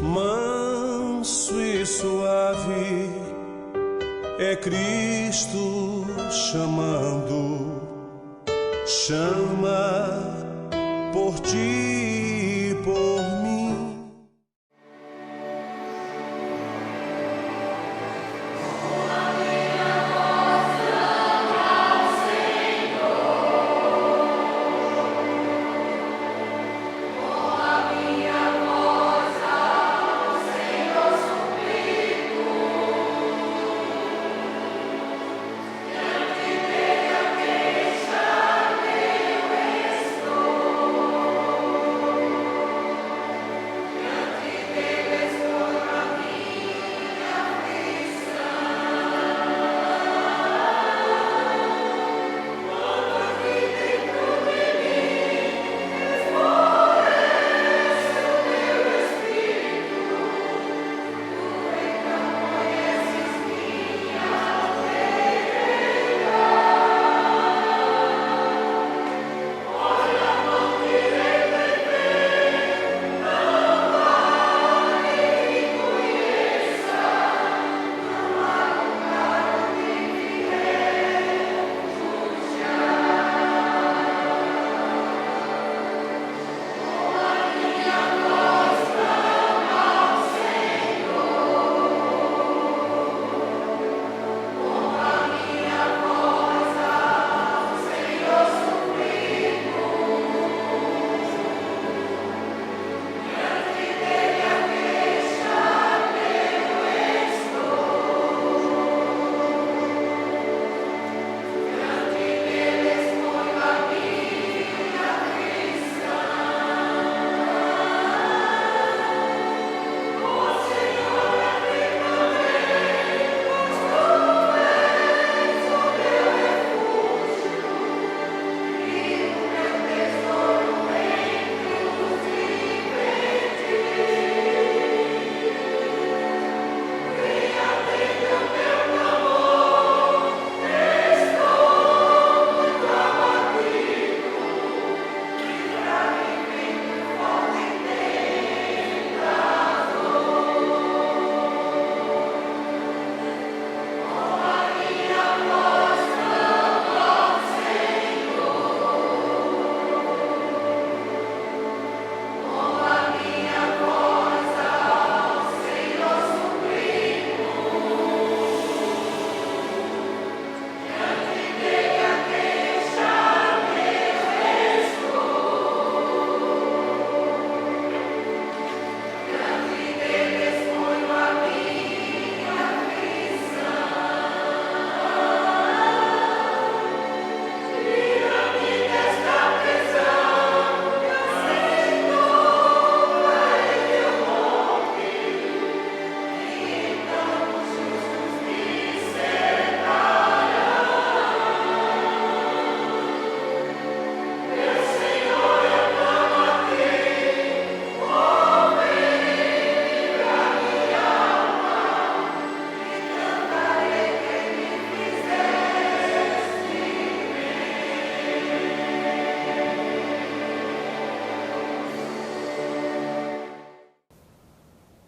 Manso e suave é Cristo chamando, chama por ti e por mim.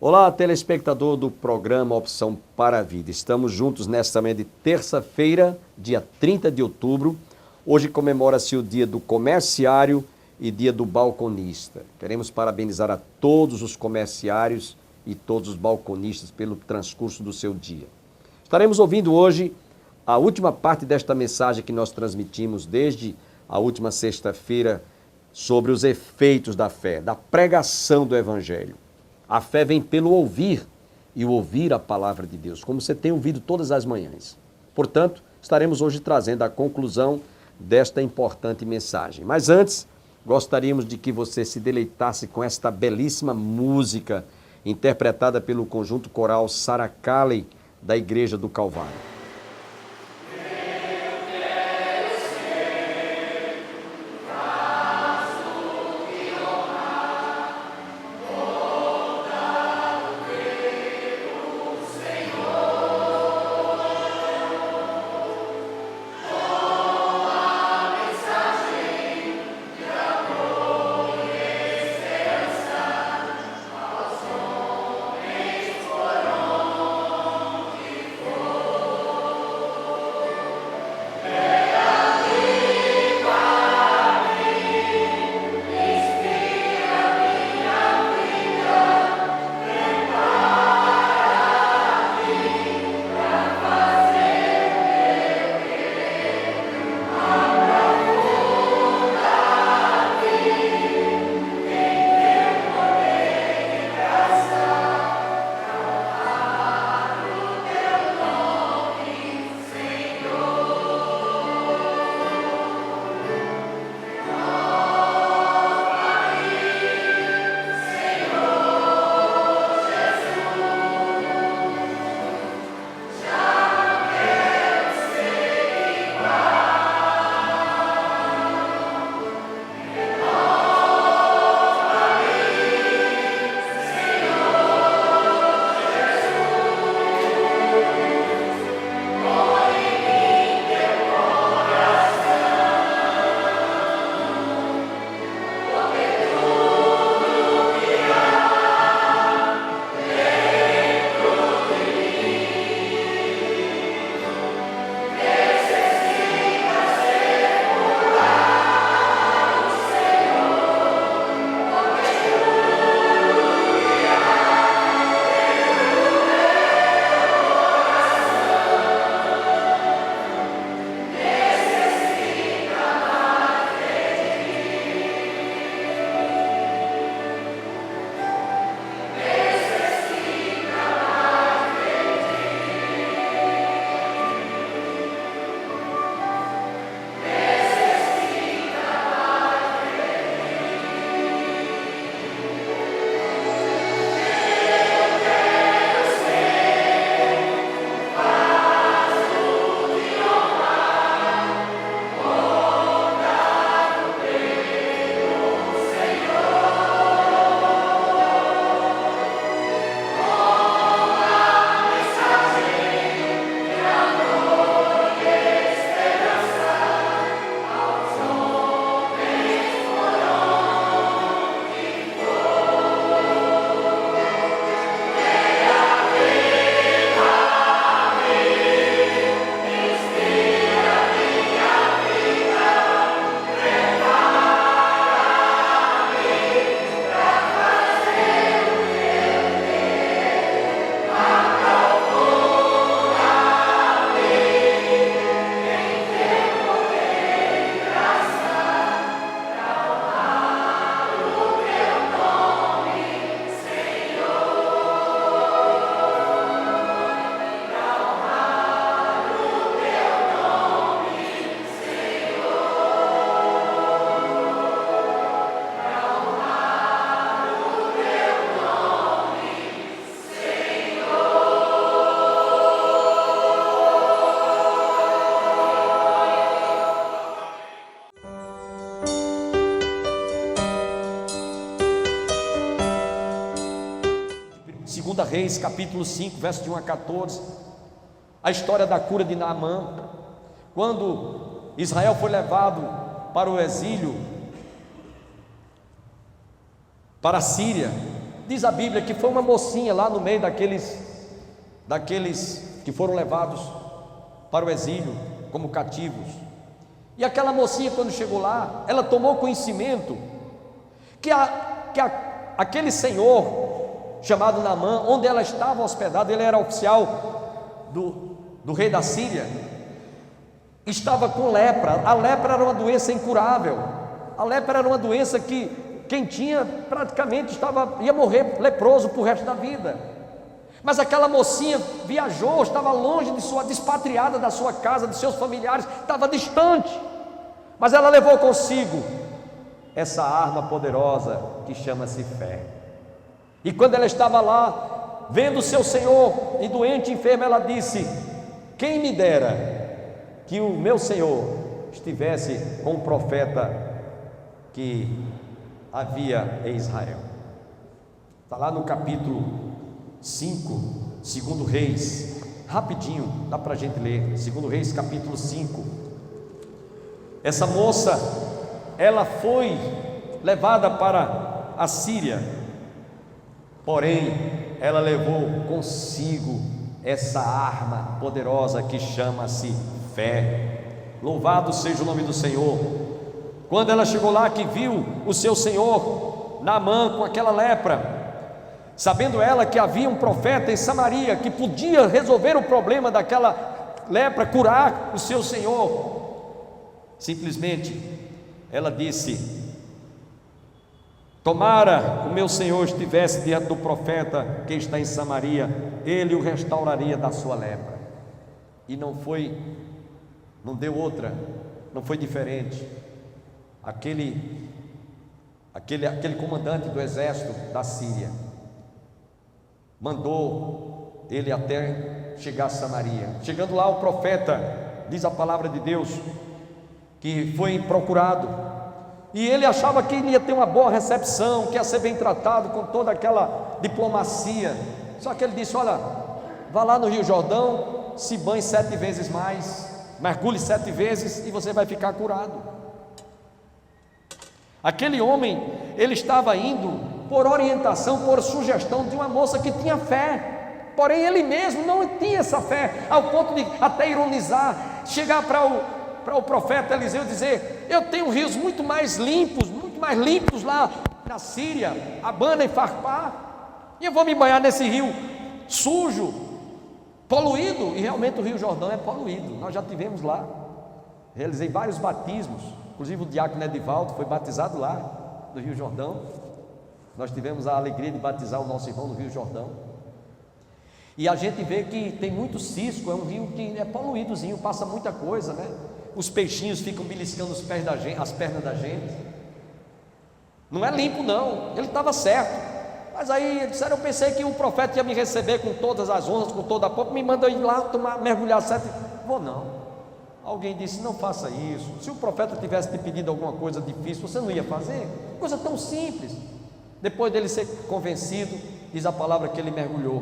Olá, telespectador do programa Opção para a Vida. Estamos juntos nesta manhã de terça-feira, dia 30 de outubro. Hoje comemora-se o dia do comerciário e dia do balconista. Queremos parabenizar a todos os comerciários e todos os balconistas pelo transcurso do seu dia. Estaremos ouvindo hoje a última parte desta mensagem que nós transmitimos desde a última sexta-feira sobre os efeitos da fé, da pregação do Evangelho. A fé vem pelo ouvir e o ouvir a palavra de Deus, como você tem ouvido todas as manhãs. Portanto, estaremos hoje trazendo a conclusão desta importante mensagem. Mas antes, gostaríamos de que você se deleitasse com esta belíssima música interpretada pelo conjunto coral Sarah Calley da Igreja do Calvário. Eu quero ser vaso 2 Reis, capítulo 5, verso de 1 a 14, a história da cura de Naamã, quando Israel foi levado para o exílio, para a Síria. Diz a Bíblia que foi uma mocinha lá no meio daqueles que foram levados para o exílio como cativos. E aquela mocinha, quando chegou lá, ela tomou conhecimento que aquele senhor chamado Naamã, onde ela estava hospedada, ele era oficial do rei da Síria, estava com lepra. A lepra era uma doença incurável. A lepra era uma doença que quem tinha praticamente ia morrer leproso para o resto da vida. Mas aquela mocinha viajou, estava longe despatriada da sua casa, de seus familiares, estava distante, mas ela levou consigo essa arma poderosa que chama-se fé. E quando ela estava lá, vendo o seu senhor e doente, enfermo, ela disse: quem me dera que o meu senhor estivesse com o profeta que havia em Israel. Está lá no capítulo 5, 2 Reis, rapidinho, dá para a gente ler, 2 Reis capítulo 5. Essa moça, ela foi levada para a Síria, porém, ela levou consigo essa arma poderosa que chama-se fé. Louvado seja o nome do Senhor. Quando ela chegou lá, que viu o seu senhor Naamã com aquela lepra, sabendo ela que havia um profeta em Samaria que podia resolver o problema daquela lepra, curar o seu senhor, simplesmente ela disse: tomara o meu senhor estivesse diante do profeta que está em Samaria, ele o restauraria da sua lepra. E não deu outra, não foi diferente. Aquele comandante do exército da Síria mandou ele até chegar a Samaria. Chegando lá, o profeta, diz a palavra de Deus, que foi procurado, e ele achava que ele ia ter uma boa recepção, que ia ser bem tratado com toda aquela diplomacia. Só que ele disse: olha, vá lá no Rio Jordão, se banhe 7 vezes mais, mergulhe 7 vezes e você vai ficar curado. Aquele homem, ele estava indo por orientação, por sugestão de uma moça que tinha fé, porém ele mesmo não tinha essa fé, ao ponto de até ironizar, chegar para o profeta Eliseu e dizer: eu tenho rios muito mais limpos lá na Síria, Abana e Farpá, e eu vou me banhar nesse rio sujo, poluído. E realmente o Rio Jordão é poluído, nós já tivemos lá, realizei vários batismos, inclusive o diácono Edivaldo foi batizado lá no Rio Jordão. Nós tivemos a alegria de batizar o nosso irmão no Rio Jordão. E a gente vê que tem muito cisco, é um rio que é poluídozinho, passa muita coisa, né? Os peixinhos ficam beliscando as pernas da gente. Não é limpo não, ele estava certo. Mas aí disseram: eu pensei que o profeta ia me receber com todas as honras, com toda a pompa, me manda ir lá mergulhar 7. Vou não. Alguém disse: não faça isso. Se o profeta tivesse te pedido alguma coisa difícil, você não ia fazer? Coisa tão simples. Depois dele ser convencido, diz a palavra que ele mergulhou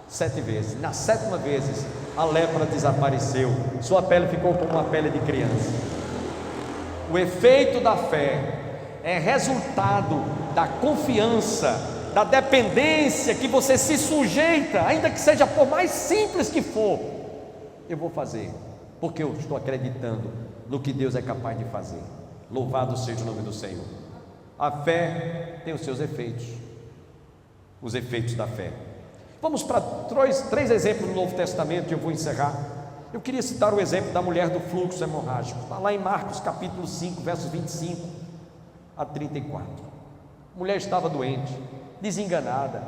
7 vezes. Na 7ª vez, a lepra desapareceu, sua pele ficou como uma pele de criança. O efeito da fé é resultado da confiança, da dependência, que você se sujeita, ainda que seja por mais simples que for. Eu vou fazer, porque eu estou acreditando no que Deus é capaz de fazer. Louvado seja o nome do Senhor. A fé tem os seus efeitos, os efeitos da fé. Vamos para 3 exemplos do Novo Testamento e eu vou encerrar. Eu queria citar o exemplo da mulher do fluxo hemorrágico. Está lá em Marcos capítulo 5, versos 25 a 34. A mulher estava doente, desenganada,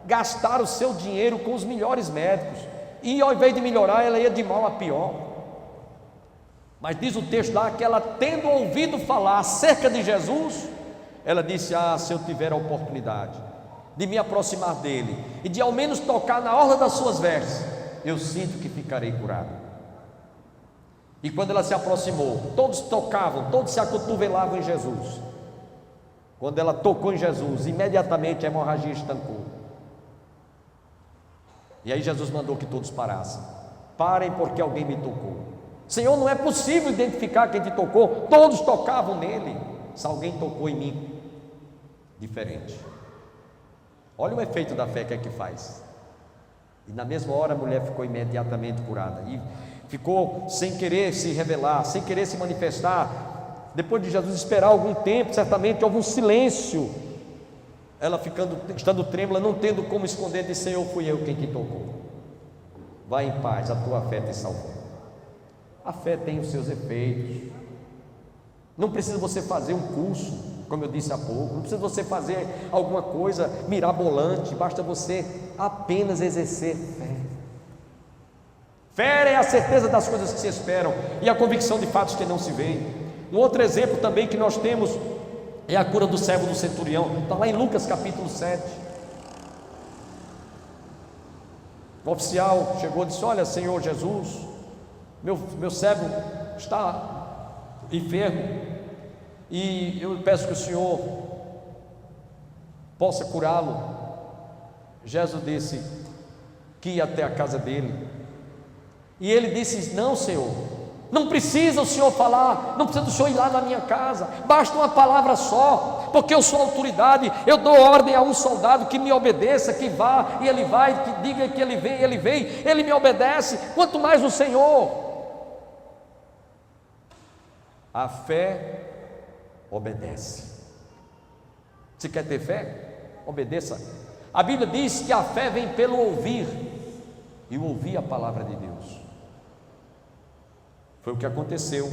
gastaram o seu dinheiro com os melhores médicos, e ao invés de melhorar, ela ia de mal a pior. Mas diz o texto lá que ela, tendo ouvido falar acerca de Jesus, ela disse: se eu tiver a oportunidade de me aproximar dele e de ao menos tocar na orla das suas vestes, eu sinto que ficarei curado. E quando ela se aproximou, todos tocavam, todos se acotovelavam em Jesus. Quando ela tocou em Jesus, imediatamente a hemorragia estancou. E aí Jesus mandou que todos parassem. Parem porque alguém me tocou. Senhor, não é possível identificar quem te tocou. Todos tocavam nele. Se alguém tocou em mim, diferente. Olha o efeito da fé que é que faz. E na mesma hora a mulher ficou imediatamente curada. E ficou sem querer se revelar, sem querer se manifestar. Depois de Jesus esperar algum tempo, certamente houve um silêncio. Ela estando trêmula, não tendo como esconder, disse: Senhor, fui eu quem te tocou. Vai em paz, a tua fé te salvou. A fé tem os seus efeitos. Não precisa você fazer um curso, como eu disse há pouco. Não precisa você fazer alguma coisa mirabolante. Basta você apenas exercer fé. Fé é a certeza das coisas que se esperam e a convicção de fatos que não se veem. Um outro exemplo também que nós temos é a cura do servo do centurião. Está lá em Lucas capítulo 7. O oficial chegou e disse: olha, Senhor Jesus, meu servo está enfermo e eu peço que o Senhor possa curá-lo. Jesus disse que ia até a casa dele, e ele disse: não, Senhor, não precisa o Senhor falar, não precisa o Senhor ir lá na minha casa, basta uma palavra só, porque eu sou autoridade. Eu dou ordem a um soldado que me obedeça, que vá, e ele vai, que diga que ele vem, ele me obedece, quanto mais o Senhor. A fé obedece. Se quer ter fé, obedeça. A Bíblia diz que a fé vem pelo ouvir, e o ouvir a palavra de Deus. Foi o que aconteceu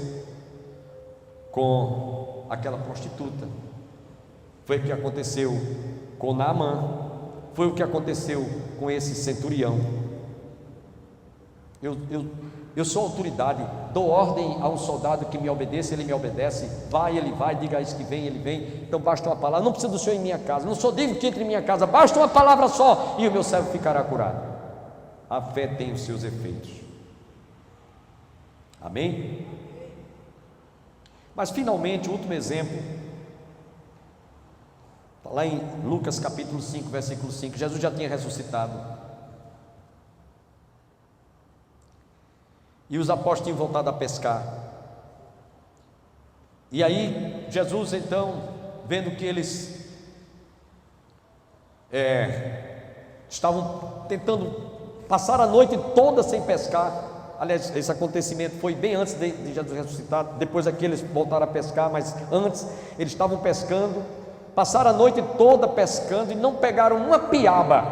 com aquela prostituta, foi o que aconteceu com Naamã, foi o que aconteceu com esse centurião. Eu sou autoridade, dou ordem a um soldado que me obedeça, ele me obedece, vai, ele vai, diga a isso que vem, ele vem. Então basta uma palavra, não precisa do Senhor em minha casa, não sou digno que entre em minha casa, basta uma palavra só e o meu servo ficará curado. A fé tem os seus efeitos. Amém? Mas finalmente, o último exemplo, está lá em Lucas capítulo 5, versículo 5. Jesus já tinha ressuscitado, e os apóstolos tinham voltado a pescar. E aí Jesus, então, vendo que eles estavam tentando passar a noite toda sem pescar. Aliás, esse acontecimento foi bem antes de Jesus ressuscitar. Depois aqui eles voltaram a pescar, mas antes eles estavam pescando, passaram a noite toda pescando e não pegaram uma piaba,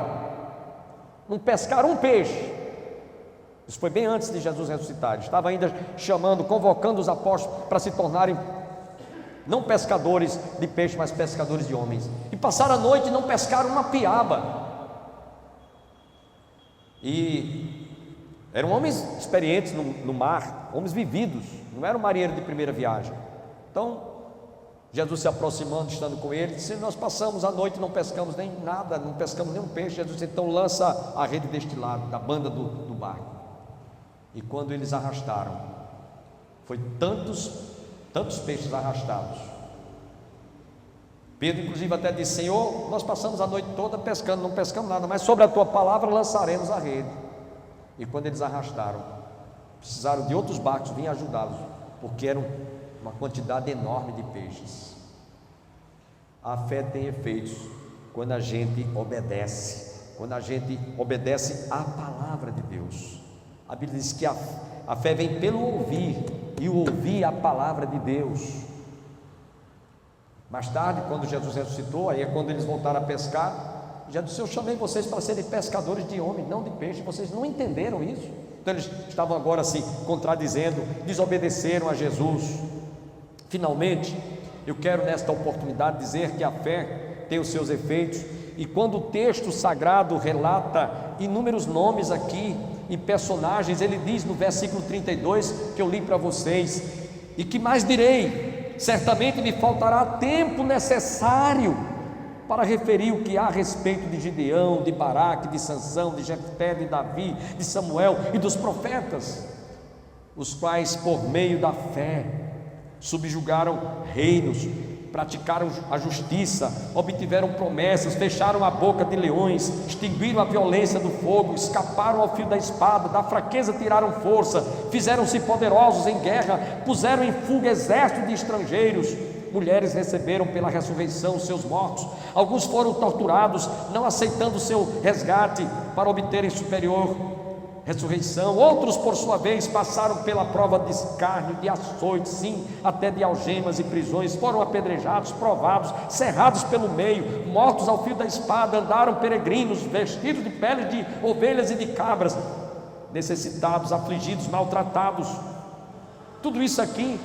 não pescaram um peixe. Isso foi bem antes de Jesus ressuscitar. Ele estava ainda chamando, convocando os apóstolos para se tornarem não pescadores de peixe, mas pescadores de homens. E passaram a noite e não pescaram uma piaba. E eram homens experientes no mar, homens vividos, não eram marinheiros de primeira viagem. Então, Jesus se aproximando, estando com ele, disse: nós passamos a noite e não pescamos nem nada, não pescamos nenhum peixe. Jesus disse: então lança a rede deste lado, da banda do barco. E quando eles arrastaram, foi tantos peixes arrastados. Pedro inclusive até disse: Senhor, nós passamos a noite toda pescando, não pescamos nada, mas sobre a tua palavra lançaremos a rede. E quando eles arrastaram, precisaram de outros barcos vir ajudá-los, porque eram uma quantidade enorme de peixes. A fé tem efeitos quando a gente obedece, quando a gente obedece à palavra de Deus. A Bíblia diz que a fé vem pelo ouvir, e o ouvir a palavra de Deus. Mais tarde, quando Jesus ressuscitou, aí é quando eles voltaram a pescar, já disse: eu chamei vocês para serem pescadores de homens, não de peixe. Vocês não entenderam isso? Então eles estavam agora se contradizendo, desobedeceram a Jesus. Finalmente, eu quero nesta oportunidade dizer que a fé tem os seus efeitos, e quando o texto sagrado relata inúmeros nomes aqui e personagens, ele diz no versículo 32 que eu li para vocês: e que mais direi? Certamente me faltará tempo necessário para referir o que há a respeito de Gideão, de Baraque, de Sansão, de Jefté, de Davi, de Samuel e dos profetas, os quais por meio da fé subjugaram reinos, praticaram a justiça, obtiveram promessas, fecharam a boca de leões, extinguiram a violência do fogo, escaparam ao fio da espada, da fraqueza tiraram força, fizeram-se poderosos em guerra, puseram em fuga exército de estrangeiros. Mulheres receberam pela ressurreição seus mortos, alguns foram torturados, não aceitando seu resgate para obterem superior ressurreição. Outros, por sua vez, passaram pela prova de escárnio, de açoites, sim, até de algemas e prisões, foram apedrejados, provados, cerrados pelo meio, mortos ao fio da espada, andaram peregrinos, vestidos de peles de ovelhas e de cabras, necessitados, afligidos, maltratados. Tudo isso aqui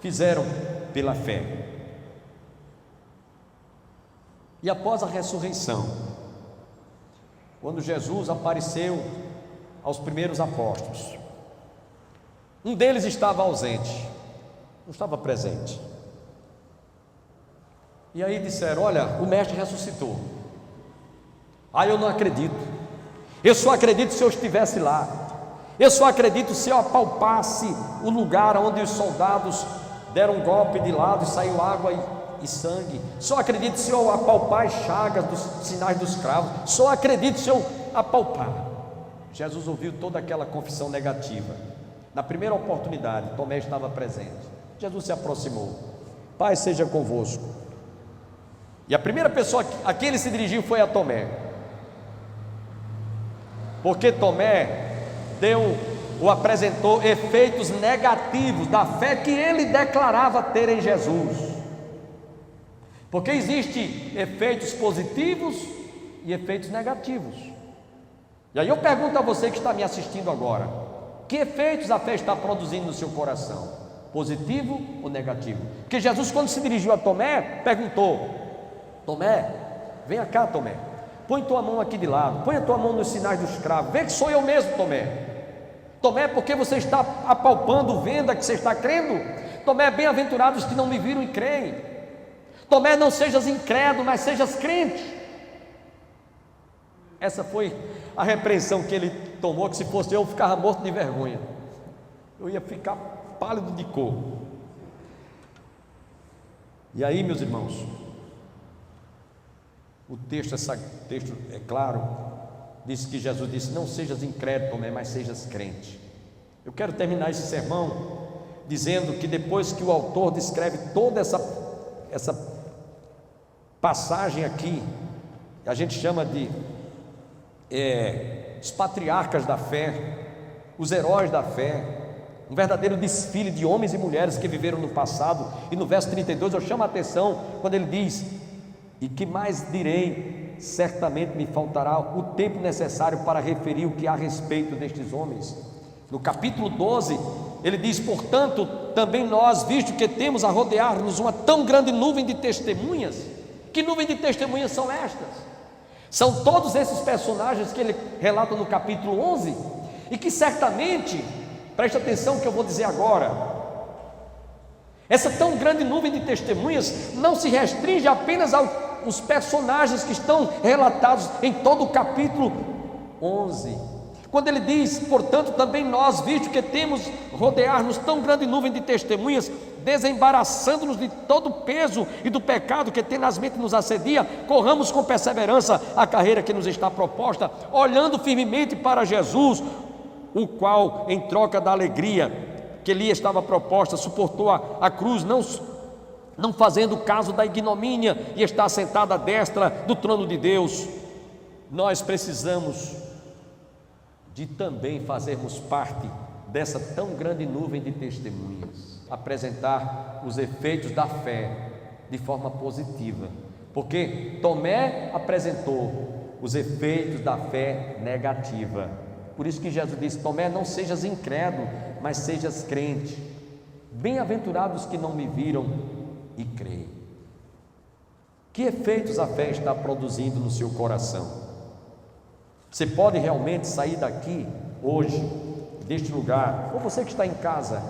fizeram pela fé. E após a ressurreição, quando Jesus apareceu aos primeiros apóstolos, um deles estava ausente, não estava presente. E aí disseram: olha, o mestre ressuscitou. Eu não acredito. Eu só acredito se eu estivesse lá. Eu só acredito se eu apalpasse o lugar onde os soldados deram um golpe de lado e saiu água e sangue. Só acredito se eu apalpar as chagas dos sinais dos cravos. Só acredito se eu apalpar. Jesus ouviu toda aquela confissão negativa. Na primeira oportunidade, Tomé estava presente. Jesus se aproximou: Pai seja convosco. E a primeira pessoa a quem ele se dirigiu foi a Tomé, porque Tomé apresentou efeitos negativos da fé que ele declarava ter em Jesus. Porque existem efeitos positivos e efeitos negativos. E aí eu pergunto a você que está me assistindo agora: que efeitos a fé está produzindo no seu coração? Positivo ou negativo? Porque Jesus, quando se dirigiu a Tomé, perguntou: Tomé, venha cá, Tomé, põe tua mão aqui de lado, põe a tua mão nos sinais dos cravos, vê que sou eu mesmo, Tomé. Tomé, porque você está apalpando, vendo que você está crendo? Tomé, bem-aventurados que não me viram e creem. Tomé, não sejas incrédulo, mas sejas crente. Essa foi a repreensão que ele tomou, que se fosse eu ficava morto de vergonha. Eu ia ficar pálido de cor. E aí, meus irmãos, o texto é claro, diz que Jesus disse: não sejas incrédulo, Tomé, mas sejas crente. Eu quero terminar esse sermão dizendo que depois que o autor descreve toda essa passagem aqui, a gente chama de os patriarcas da fé, os heróis da fé, um verdadeiro desfile de homens e mulheres que viveram no passado. E no verso 32 eu chamo a atenção quando ele diz: e que mais direi? Certamente me faltará o tempo necessário para referir o que há a respeito destes homens. No capítulo 12 ele diz: portanto também nós, visto que temos a rodear-nos uma tão grande nuvem de testemunhas. Que nuvem de testemunhas são estas? São todos esses personagens que ele relata no capítulo 11, e que certamente, preste atenção que eu vou dizer agora, essa tão grande nuvem de testemunhas não se restringe apenas aos personagens que estão relatados em todo o capítulo 11. Quando ele diz: portanto também nós, visto que temos rodear-nos tão grande nuvem de testemunhas, desembaraçando-nos de todo o peso e do pecado que tenazmente nos assedia, corramos com perseverança a carreira que nos está proposta, olhando firmemente para Jesus, o qual, em troca da alegria que lhe estava proposta, suportou a cruz, não fazendo caso da ignomínia, e está sentado à destra do trono de Deus. Nós precisamos de também fazermos parte dessa tão grande nuvem de testemunhas, apresentar os efeitos da fé de forma positiva, porque Tomé apresentou os efeitos da fé negativa. Por isso que Jesus disse: Tomé, não sejas incrédulo, mas sejas crente. Bem-aventurados que não me viram e creem. Que efeitos a fé está produzindo no seu coração? Você pode realmente sair daqui hoje, deste lugar, ou você que está em casa,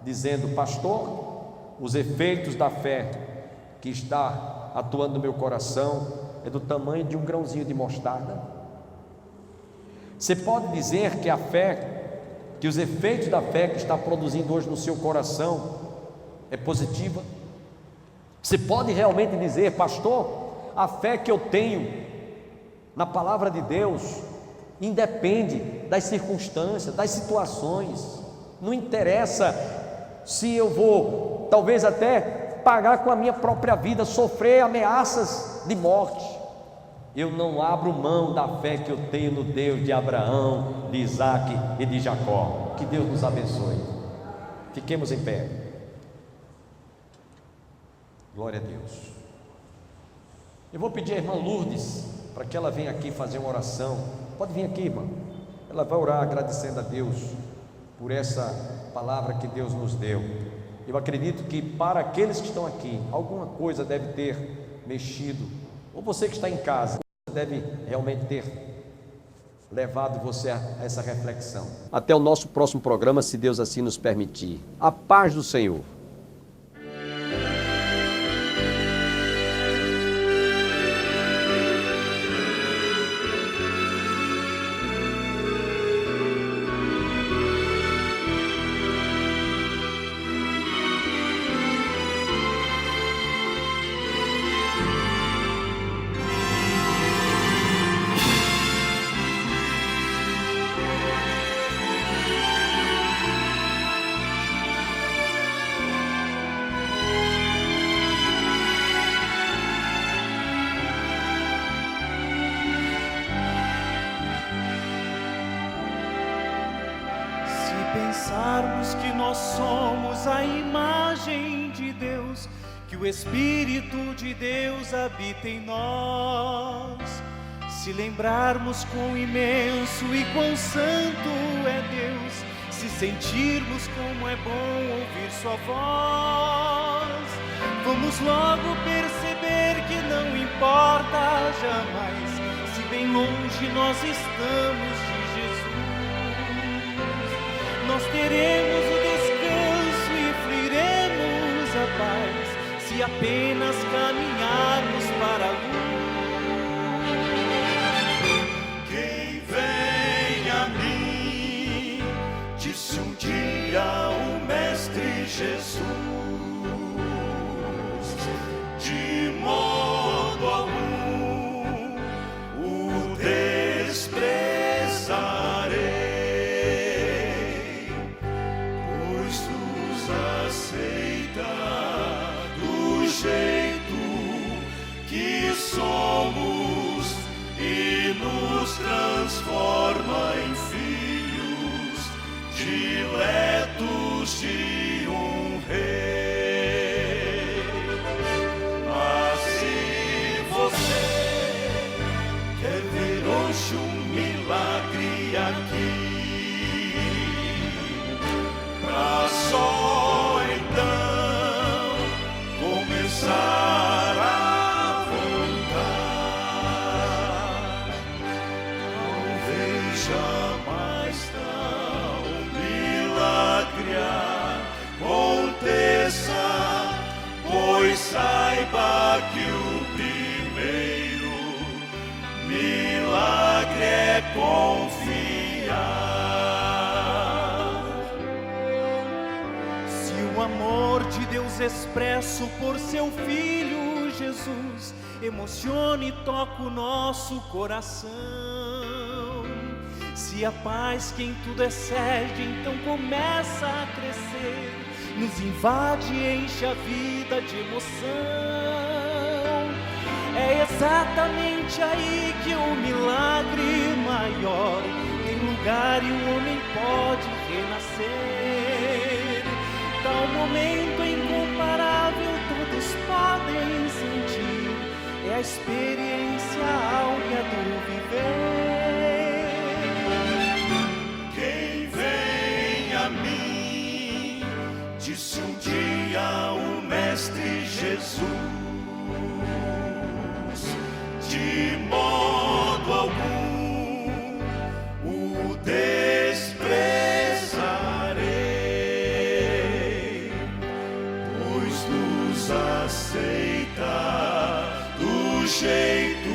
dizendo: pastor, os efeitos da fé que está atuando no meu coração é do tamanho de um grãozinho de mostarda? Você pode dizer que a fé, que os efeitos da fé que está produzindo hoje no seu coração é positiva? Você pode realmente dizer: pastor, a fé que eu tenho na palavra de Deus independe das circunstâncias, das situações. Não interessa se eu vou, talvez até pagar com a minha própria vida, sofrer ameaças de morte. Eu não abro mão da fé que eu tenho no Deus de Abraão, de Isaac e de Jacó. Que Deus nos abençoe. Fiquemos em pé. Glória a Deus. Eu vou pedir à irmã Lourdes para que ela venha aqui fazer uma oração. Pode vir aqui, irmã. Ela vai orar agradecendo a Deus por essa palavra que Deus nos deu. Eu acredito que para aqueles que estão aqui, alguma coisa deve ter mexido, ou você que está em casa, deve realmente ter levado você a essa reflexão. Até o nosso próximo programa, se Deus assim nos permitir. A paz do Senhor. Pensarmos que nós somos a imagem de Deus, que o Espírito de Deus habita em nós, se lembrarmos quão imenso e quão santo é Deus, se sentirmos como é bom ouvir sua voz, vamos logo perceber que não importa jamais, se bem longe nós estamos de Jesus. Nós teremos o descanso e fluiremos a paz, se apenas caminharmos para a luz. Quem vem a mim, disse um dia o Mestre Jesus, de modo algum o desprezarei. Somos e nos transforma em filhos diletos de um rei. Mas se você quer ver hoje um milagre aqui, pra só então começar a jamais tão milagre aconteça, pois saiba que o primeiro milagre é confiar. Se o amor de Deus expresso por seu Filho Jesus emociona e toca o nosso coração, se a paz que em tudo excede então começa a crescer, nos invade e enche a vida de emoção, é exatamente aí que o milagre maior tem lugar e o homem pode renascer. Tal momento incomparável todos podem sentir, é a experiência áurea do viver. Disse um dia o Mestre Jesus, de modo algum o desprezarei, pois nos aceita do jeito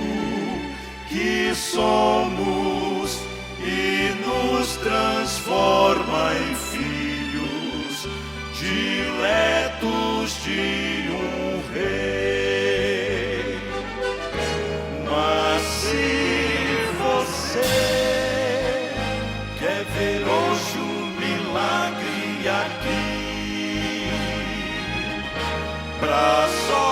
que somos e nos transforma em filhos diletos de um rei. pra só